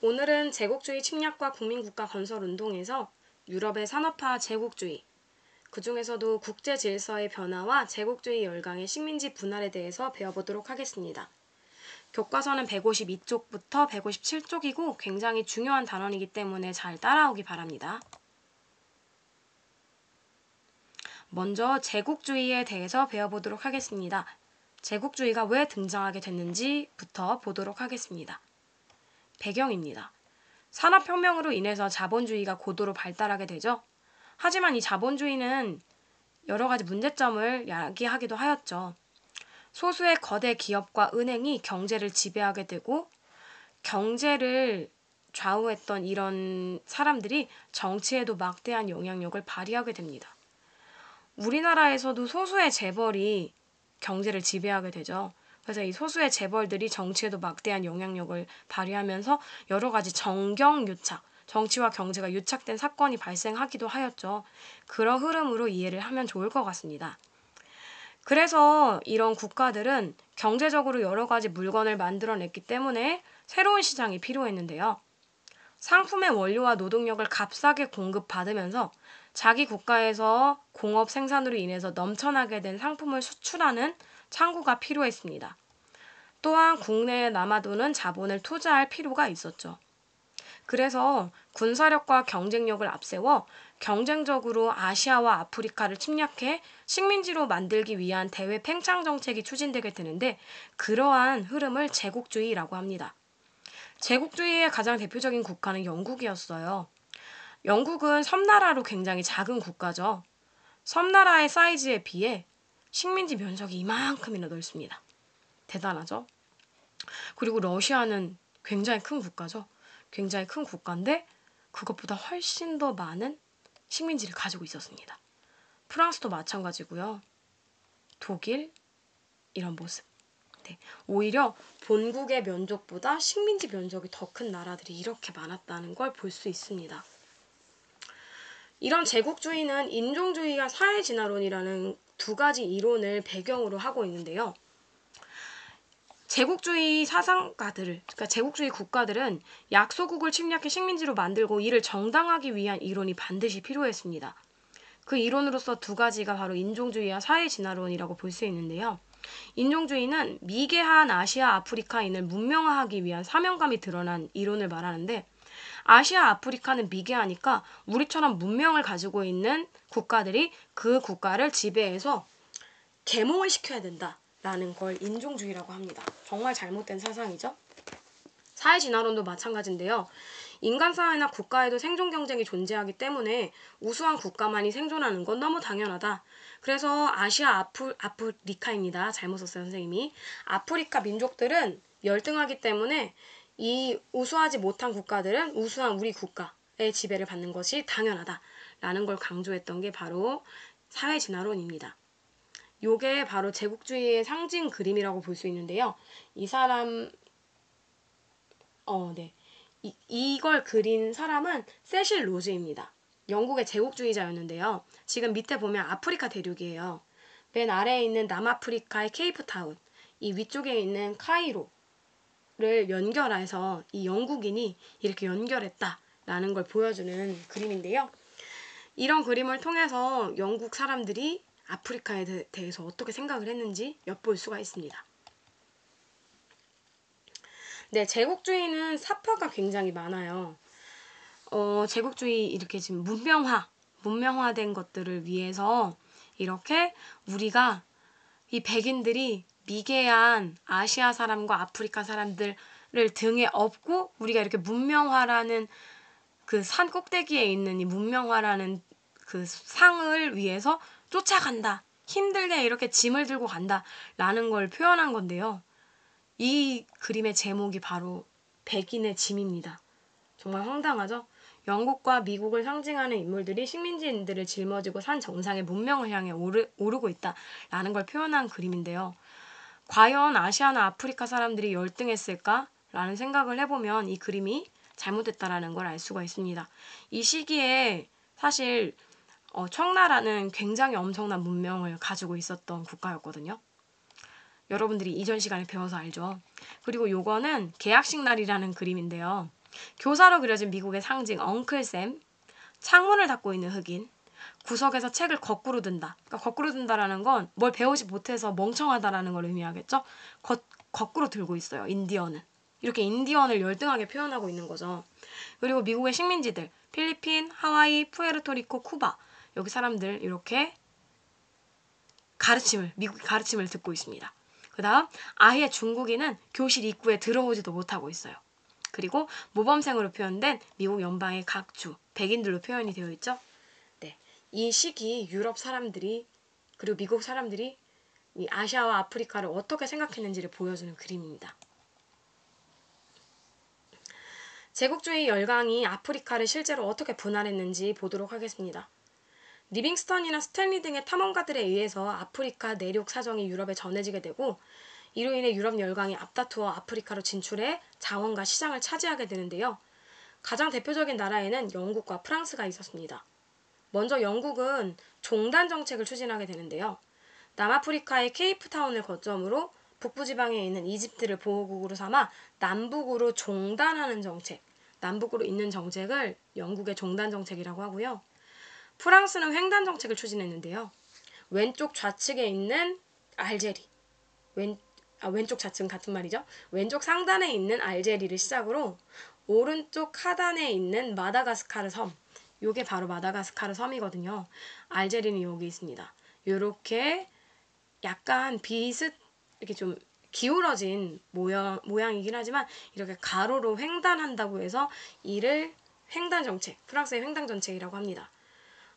오늘은 제국주의 침략과 국민국가 건설 운동에서 유럽의 산업화 제국주의, 그 중에서도 국제 질서의 변화와 제국주의 열강의 식민지 분할에 대해서 배워보도록 하겠습니다. 교과서는 152쪽부터 157쪽이고 굉장히 중요한 단원이기 때문에 잘 따라오기 바랍니다. 먼저 제국주의에 대해서 배워보도록 하겠습니다. 제국주의가 왜 등장하게 됐는지부터 보도록 하겠습니다. 배경입니다. 산업혁명으로 인해서 자본주의가 고도로 발달하게 되죠. 하지만 이 자본주의는 여러 가지 문제점을 야기하기도 하였죠. 소수의 거대 기업과 은행이 경제를 지배하게 되고 경제를 좌우했던 이런 사람들이 정치에도 막대한 영향력을 발휘하게 됩니다. 우리나라에서도 소수의 재벌이 경제를 지배하게 되죠. 그래서 이 소수의 재벌들이 정치에도 막대한 영향력을 발휘하면서 여러 가지 정경유착, 정치와 경제가 유착된 사건이 발생하기도 하였죠. 그런 흐름으로 이해를 하면 좋을 것 같습니다. 그래서 이런 국가들은 경제적으로 여러 가지 물건을 만들어냈기 때문에 새로운 시장이 필요했는데요. 상품의 원료와 노동력을 값싸게 공급받으면서 자기 국가에서 공업 생산으로 인해서 넘쳐나게 된 상품을 수출하는 창구가 필요했습니다. 또한 국내에 남아도는 자본을 투자할 필요가 있었죠. 그래서 군사력과 경쟁력을 앞세워 경쟁적으로 아시아와 아프리카를 침략해 식민지로 만들기 위한 대외 팽창 정책이 추진되게 되는데 그러한 흐름을 제국주의라고 합니다. 제국주의의 가장 대표적인 국가는 영국이었어요. 영국은 섬나라로 굉장히 작은 국가죠. 섬나라의 사이즈에 비해 식민지 면적이 이만큼이나 넓습니다. 대단하죠? 그리고 러시아는 굉장히 큰 국가죠. 굉장히 큰 국가인데 그것보다 훨씬 더 많은 식민지를 가지고 있었습니다. 프랑스도 마찬가지고요. 독일 이런 모습. 네. 오히려 본국의 면적보다 식민지 면적이 더 큰 나라들이 이렇게 많았다는 걸 볼 수 있습니다. 이런 제국주의는 인종주의와 사회진화론이라는 두 가지 이론을 배경으로 하고 있는데요. 제국주의 사상가들, 그러니까 제국주의 국가들은 약소국을 침략해 식민지로 만들고 이를 정당하기 위한 이론이 반드시 필요했습니다. 그 이론으로서 두 가지가 바로 인종주의와 사회진화론이라고 볼 수 있는데요. 인종주의는 미개한 아시아 아프리카인을 문명화하기 위한 사명감이 드러난 이론을 말하는데 아시아 아프리카는 미개하니까 우리처럼 문명을 가지고 있는 국가들이 그 국가를 지배해서 계몽을 시켜야 된다라는 걸 인종주의라고 합니다. 정말 잘못된 사상이죠. 사회진화론도 마찬가지인데요. 인간사회나 국가에도 생존 경쟁이 존재하기 때문에 우수한 국가만이 생존하는 건 너무 당연하다. 그래서 아시아 아프리카입니다. 잘못 썼어요, 선생님이. 아프리카 민족들은 열등하기 때문에 이 우수하지 못한 국가들은 우수한 우리 국가의 지배를 받는 것이 당연하다라는 걸 강조했던 게 바로 사회진화론입니다. 요게 바로 제국주의의 상징 그림이라고 볼 수 있는데요. 이걸 그린 사람은 세실 로즈입니다. 영국의 제국주의자였는데요. 지금 밑에 보면 아프리카 대륙이에요. 맨 아래에 있는 남아프리카의 케이프타운, 이 위쪽에 있는 카이로를 연결해서 이 영국인이 이렇게 연결했다라는 걸 보여주는 그림인데요. 이런 그림을 통해서 영국 사람들이 아프리카에 대해서 어떻게 생각을 했는지 엿볼 수가 있습니다. 네, 제국주의는 사파가 굉장히 많아요. 제국주의 이렇게 지금 문명화된 것들을 위해서 이렇게 우리가 이 백인들이 미개한 아시아 사람과 아프리카 사람들을 등에 업고 우리가 이렇게 문명화라는 그 산 꼭대기에 있는 이 문명화라는 그 상을 위해서 쫓아간다. 힘들게 이렇게 짐을 들고 간다라는 걸 표현한 건데요. 이 그림의 제목이 바로 백인의 짐입니다. 정말 황당하죠? 영국과 미국을 상징하는 인물들이 식민지인들을 짊어지고 산 정상의 문명을 향해 오르고 있다라는 걸 표현한 그림인데요. 과연 아시아나 아프리카 사람들이 열등했을까라는 생각을 해보면 이 그림이 잘못됐다라는 걸 알 수가 있습니다. 이 시기에 사실 청나라는 굉장히 엄청난 문명을 가지고 있었던 국가였거든요. 여러분들이 이전 시간에 배워서 알죠. 그리고 요거는 계약식 날이라는 그림인데요. 교사로 그려진 미국의 상징 엉클샘, 창문을 닫고 있는 흑인, 구석에서 책을 거꾸로 든다. 그러니까 거꾸로 든다라는 건 뭘 배우지 못해서 멍청하다라는 걸 의미하겠죠. 거꾸로 들고 있어요. 인디언은. 이렇게 인디언을 열등하게 표현하고 있는 거죠. 그리고 미국의 식민지들, 필리핀, 하와이, 푸에르토리코, 쿠바, 여기 사람들 이렇게 미국의 가르침을 듣고 있습니다. 그 다음 아예 중국인은 교실 입구에 들어오지도 못하고 있어요. 그리고 모범생으로 표현된 미국 연방의 각 주, 백인들로 표현이 되어 있죠. 네, 이 시기 유럽 사람들이 그리고 미국 사람들이 이 아시아와 아프리카를 어떻게 생각했는지를 보여주는 그림입니다. 제국주의 열강이 아프리카를 실제로 어떻게 분할했는지 보도록 하겠습니다. 리빙스턴이나 스탠리 등의 탐험가들에 의해서 아프리카 내륙 사정이 유럽에 전해지게 되고 이로 인해 유럽 열강이 앞다투어 아프리카로 진출해 자원과 시장을 차지하게 되는데요. 가장 대표적인 나라에는 영국과 프랑스가 있었습니다. 먼저 영국은 종단 정책을 추진하게 되는데요. 남아프리카의 케이프타운을 거점으로 북부지방에 있는 이집트를 보호국으로 삼아 남북으로 종단하는 정책, 남북으로 잇는 정책을 영국의 종단 정책이라고 하고요. 프랑스는 횡단 정책을 추진했는데요. 왼쪽 좌측에 있는 알제리, 왼쪽 좌측은 같은 말이죠. 왼쪽 상단에 있는 알제리를 시작으로 오른쪽 하단에 있는 마다가스카르 섬, 요게 바로 마다가스카르 섬이거든요. 알제리는 여기 있습니다. 요렇게 약간 이렇게 좀 기울어진 모양이긴 하지만 이렇게 가로로 횡단한다고 해서 이를 횡단 정책, 프랑스의 횡단 정책이라고 합니다.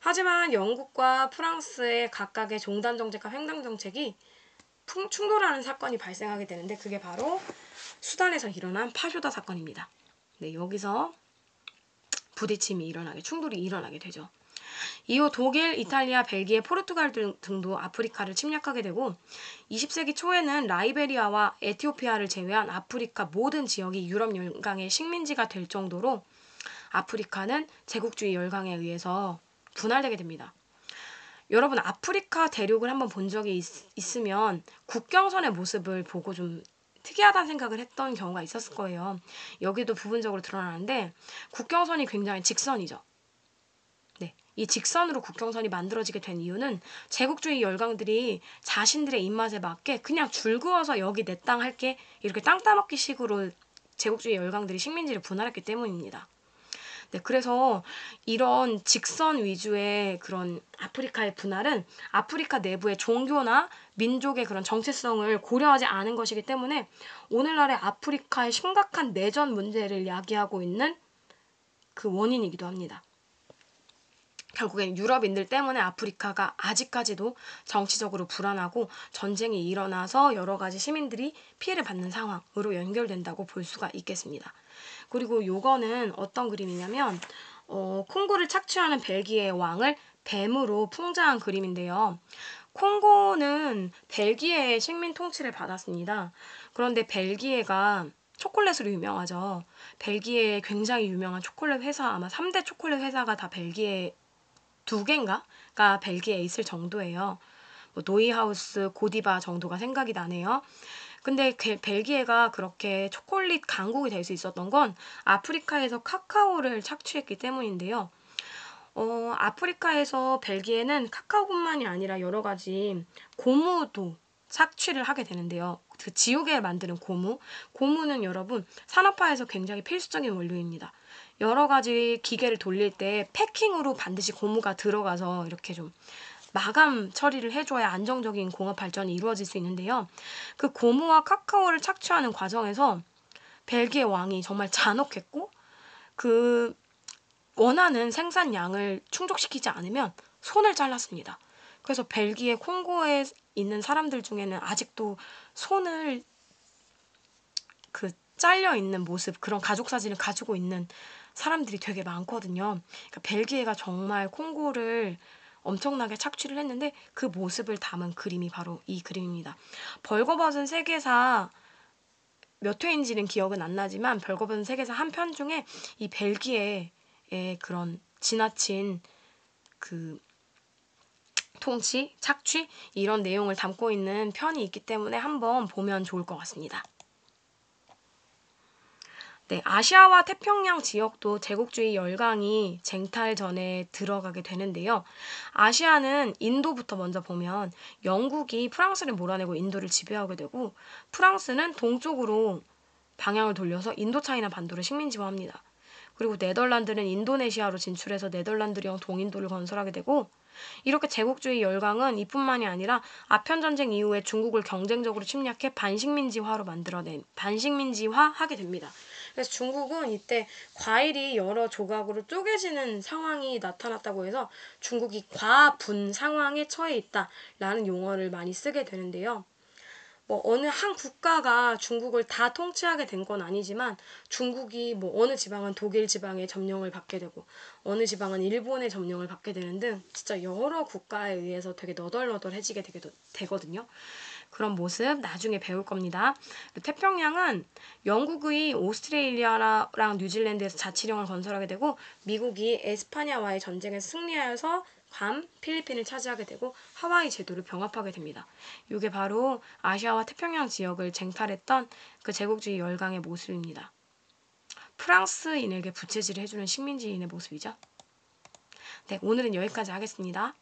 하지만 영국과 프랑스의 각각의 종단 정책과 횡단 정책이 충돌하는 사건이 발생하게 되는데 그게 바로 수단에서 일어난 파쇼다 사건입니다. 네, 여기서 충돌이 일어나게 되죠. 이후 독일, 이탈리아, 벨기에, 포르투갈 등도 아프리카를 침략하게 되고 20세기 초에는 라이베리아와 에티오피아를 제외한 아프리카 모든 지역이 유럽 열강의 식민지가 될 정도로 아프리카는 제국주의 열강에 의해서 분할되게 됩니다. 여러분 아프리카 대륙을 한번 본 적이 있으면 국경선의 모습을 보고 좀 특이하다는 생각을 했던 경우가 있었을 거예요. 여기도 부분적으로 드러나는데 국경선이 굉장히 직선이죠. 네, 이 직선으로 국경선이 만들어지게 된 이유는 제국주의 열강들이 자신들의 입맛에 맞게 그냥 줄 그어서 여기 내 땅 할게 이렇게 땅 따먹기 식으로 제국주의 열강들이 식민지를 분할했기 때문입니다. 네, 그래서 이런 직선 위주의 그런 아프리카의 분할은 아프리카 내부의 종교나 민족의 그런 정체성을 고려하지 않은 것이기 때문에 오늘날의 아프리카의 심각한 내전 문제를 야기하고 있는 그 원인이기도 합니다. 결국엔 유럽인들 때문에 아프리카가 아직까지도 정치적으로 불안하고 전쟁이 일어나서 여러 가지 시민들이 피해를 받는 상황으로 연결된다고 볼 수가 있겠습니다. 그리고 요거는 어떤 그림이냐면 콩고를 착취하는 벨기에의 왕을 뱀으로 풍자한 그림인데요. 콩고는 벨기에의 식민 통치를 받았습니다. 그런데 벨기에가 초콜릿으로 유명하죠. 벨기에의 굉장히 유명한 초콜릿 회사, 아마 3대 초콜릿 회사가 다 벨기에 2개인가가 벨기에에 있을 정도예요. 뭐 노이하우스, 고디바 정도가 생각이 나네요. 근데 벨기에가 그렇게 초콜릿 강국이 될 수 있었던 건 아프리카에서 카카오를 착취했기 때문인데요. 아프리카에서 벨기에는 카카오뿐만이 아니라 여러 가지 고무도 착취를 하게 되는데요. 그 지우개 만드는 고무는 여러분 산업화에서 굉장히 필수적인 원료입니다. 여러 가지 기계를 돌릴 때 패킹으로 반드시 고무가 들어가서 이렇게 좀 마감 처리를 해줘야 안정적인 공업 발전이 이루어질 수 있는데요. 그 고무와 카카오를 착취하는 과정에서 벨기에 왕이 정말 잔혹했고 그 원하는 생산량을 충족시키지 않으면 손을 잘랐습니다. 그래서 벨기에 콩고에 있는 사람들 중에는 아직도 손을 그 잘려 있는 모습 그런 가족 사진을 가지고 있는 사람들이 되게 많거든요. 그러니까 벨기에가 정말 콩고를 엄청나게 착취를 했는데 그 모습을 담은 그림이 바로 이 그림입니다. 벌거벗은 세계사 몇 회인지는 기억은 안 나지만 벌거벗은 세계사 한 편 중에 이 벨기에의 그런 지나친 그 통치, 착취 이런 내용을 담고 있는 편이 있기 때문에 한번 보면 좋을 것 같습니다. 네, 아시아와 태평양 지역도 제국주의 열강이 쟁탈 전에 들어가게 되는데요. 아시아는 인도부터 먼저 보면 영국이 프랑스를 몰아내고 인도를 지배하게 되고 프랑스는 동쪽으로 방향을 돌려서 인도차이나 반도를 식민지화합니다. 그리고 네덜란드는 인도네시아로 진출해서 네덜란드령 동인도를 건설하게 되고 이렇게 제국주의 열강은 이뿐만이 아니라 아편전쟁 이후에 중국을 경쟁적으로 침략해 반식민지화하게 됩니다. 그래서 중국은 이때 과일이 여러 조각으로 쪼개지는 상황이 나타났다고 해서 중국이 과분 상황에 처해 있다라는 용어를 많이 쓰게 되는데요. 뭐 어느 한 국가가 중국을 다 통치하게 된 건 아니지만 중국이 뭐 어느 지방은 독일 지방의 점령을 받게 되고 어느 지방은 일본의 점령을 받게 되는 등 진짜 여러 국가에 의해서 되게 너덜너덜해지게 되거든요. 그런 모습 나중에 배울 겁니다. 태평양은 영국의 오스트레일리아랑 뉴질랜드에서 자치령을 건설하게 되고 미국이 에스파냐와의 전쟁에서 승리하여서 괌, 필리핀을 차지하게 되고 하와이 제도를 병합하게 됩니다. 이게 바로 아시아와 태평양 지역을 쟁탈했던 그 제국주의 열강의 모습입니다. 프랑스인에게 부채질을 해주는 식민지인의 모습이죠. 네, 오늘은 여기까지 하겠습니다.